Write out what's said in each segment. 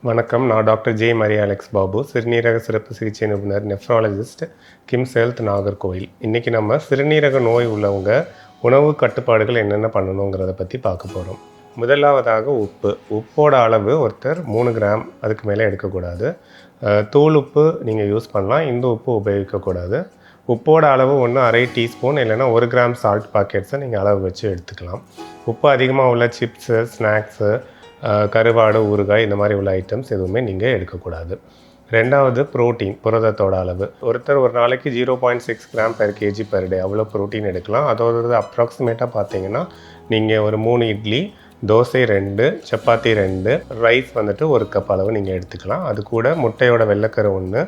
வணக்கம். நான் doctor J Maria Alex Babu, சிறுநீரக சிறப்பு சிகிச்சை நிபுணர், நெஃப்ராலஜிஸ்ட், கிம்ஸ் ஹெல்த், நாகர்கோவில். இன்றைக்கி நம்ம சிறுநீரக நோய் உள்ளவங்க உணவு கட்டுப்பாடுகள் என்னென்ன பண்ணணுங்கிறத பற்றி பார்க்க போகிறோம். முதலாவதாக உப்போட அளவு ஒருத்தர் 3 கிராம் அதுக்கு மேலே எடுக்கக்கூடாது. தூள் உப்பு நீங்கள் யூஸ் பண்ணலாம், இந்த உப்பு உபயோகிக்கக்கூடாது. உப்போட அளவு ஒன்று 1/2 டீஸ்பூன் இல்லைனா 1 கிராம் சால்ட் பாக்கெட்ஸை நீங்கள் அளவு வச்சு எடுத்துக்கலாம். உப்பு அதிகமாக உள்ள சிப்ஸு, ஸ்நாக்ஸு, கருவாடு, ஊறுகாய் இந்த மாதிரி உள்ள ஐட்டம்ஸ் எதுவுமே நீங்கள் எடுக்கக்கூடாது. ரெண்டாவது புரதத்தோட அளவு. ஒருத்தர் ஒரு நாளைக்கு 0.6 gram per KG per day அவ்வளோ ப்ரோட்டீன் எடுக்கலாம். அதோட அப்ராக்சிமேட்டாக பார்த்தீங்கன்னா நீங்கள் ஒரு 3 இட்லி, தோசை 2, சப்பாத்தி 2, ரைஸ் வந்துட்டு 1 கப் அளவு நீங்கள் எடுத்துக்கலாம். அது கூட முட்டையோட வெள்ளைக்கரு 1,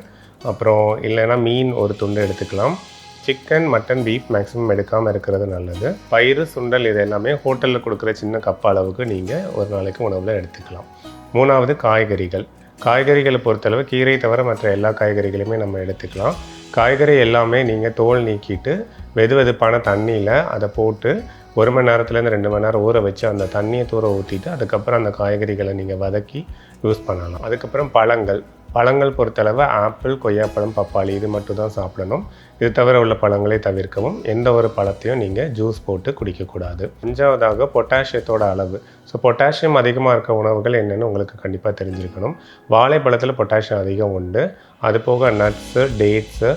அப்புறம் இல்லைன்னா மீன் ஒரு துண்டு எடுத்துக்கலாம். சிக்கன், மட்டன், பீஃப் மேக்ஸிமம் எடுக்காமல் இருக்கிறது நல்லது. பயிறு, சுண்டல் இது எல்லாமே ஹோட்டலில் கொடுக்குற சின்ன கப் அளவுக்கு நீங்கள் ஒரு நாளைக்கு உணவில் எடுத்துக்கலாம். மூணாவது காய்கறிகளை பொறுத்தளவு கீரை தவிர மற்ற எல்லா காய்கறிகளுமே நம்ம எடுத்துக்கலாம். காய்கறி எல்லாமே நீங்கள் தோல் நீக்கிட்டு வெதுவெதுப்பான தண்ணியில் அதை போட்டு 1 மணி நேரத்துலேருந்து 2 மணி நேரம் ஊற வச்சு அந்த தண்ணியை தூர ஊற்றிட்டு அதுக்கப்புறம் அந்த காய்கறிகளை நீங்கள் வதக்கி யூஸ் பண்ணலாம். அதுக்கப்புறம் பழங்கள் பொறுத்தளவு ஆப்பிள், கொய்யாப்பழம், பப்பாளி இது மட்டும் தான் சாப்பிடணும். இது தவிர உள்ள பழங்களை தவிர்க்கவும். எந்த ஒரு பழத்தையும் நீங்கள் ஜூஸ் போட்டு குடிக்கக்கூடாது. 5வதாக பொட்டாசியத்தோட அளவு. பொட்டாசியம் அதிகமாக இருக்க உணவுகள் என்னென்னு உங்களுக்கு கண்டிப்பாக தெரிஞ்சிருக்கணும். வாழைப்பழத்தில் பொட்டாசியம் அதிகம் உண்டு. அது போக நட்ஸு, டேட்ஸு,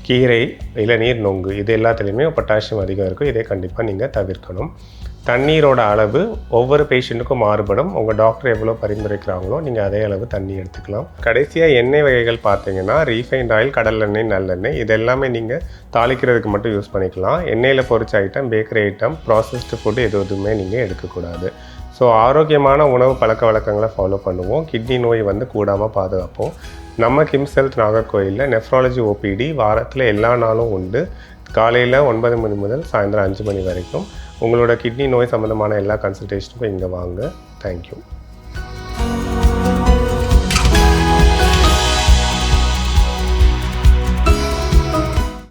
கீரை, இளநீர், நொங்கு இது எல்லாத்துலேயுமே பொட்டாசியம் அதிகம் இருக்கும். இதை கண்டிப்பாக நீங்கள் தவிர்க்கணும். தண்ணீரோட அளவு ஒவ்வொரு பேஷண்ட்டுக்கும் மாறுபடும். உங்கள் டாக்டர் எவ்வளோ பரிந்துரைக்கிறாங்களோ நீங்கள் அதே அளவு தண்ணி எடுத்துக்கலாம். கடைசியாக எண்ணெய் வகைகள் பார்த்தீங்கன்னா ரீஃபைண்ட் ஆயில், கடலெண்ணெய், நல்லெண்ணெய் இது எல்லாமே நீங்கள் தாளிக்கிறதுக்கு மட்டும் யூஸ் பண்ணிக்கலாம். எண்ணெயில் பொரிச்ச item, bakery item, processed food எதுவுமே நீங்கள் எடுக்கக்கூடாது. ஆரோக்கியமான உணவு பழக்க வழக்கங்களை ஃபாலோ பண்ணுவோம். கிட்னி நோய் கூடாமல் பாதுகாப்போம். நம்ம கிம்ஸ் ஹெல்த் நாகர்கோவிலில் நெஃப்ராலஜி ஓபிடி வாரத்தில் எல்லா நாளும் உண்டு. காலையில் 9 மணி முதல் சாயந்தரம் 5 மணி வரைக்கும். உங்களோட கிட்னி நோய் சம்மந்தமான எல்லா கன்சல்டேஷனுக்கும் இங்கே வாங்க. தேங்க்யூ.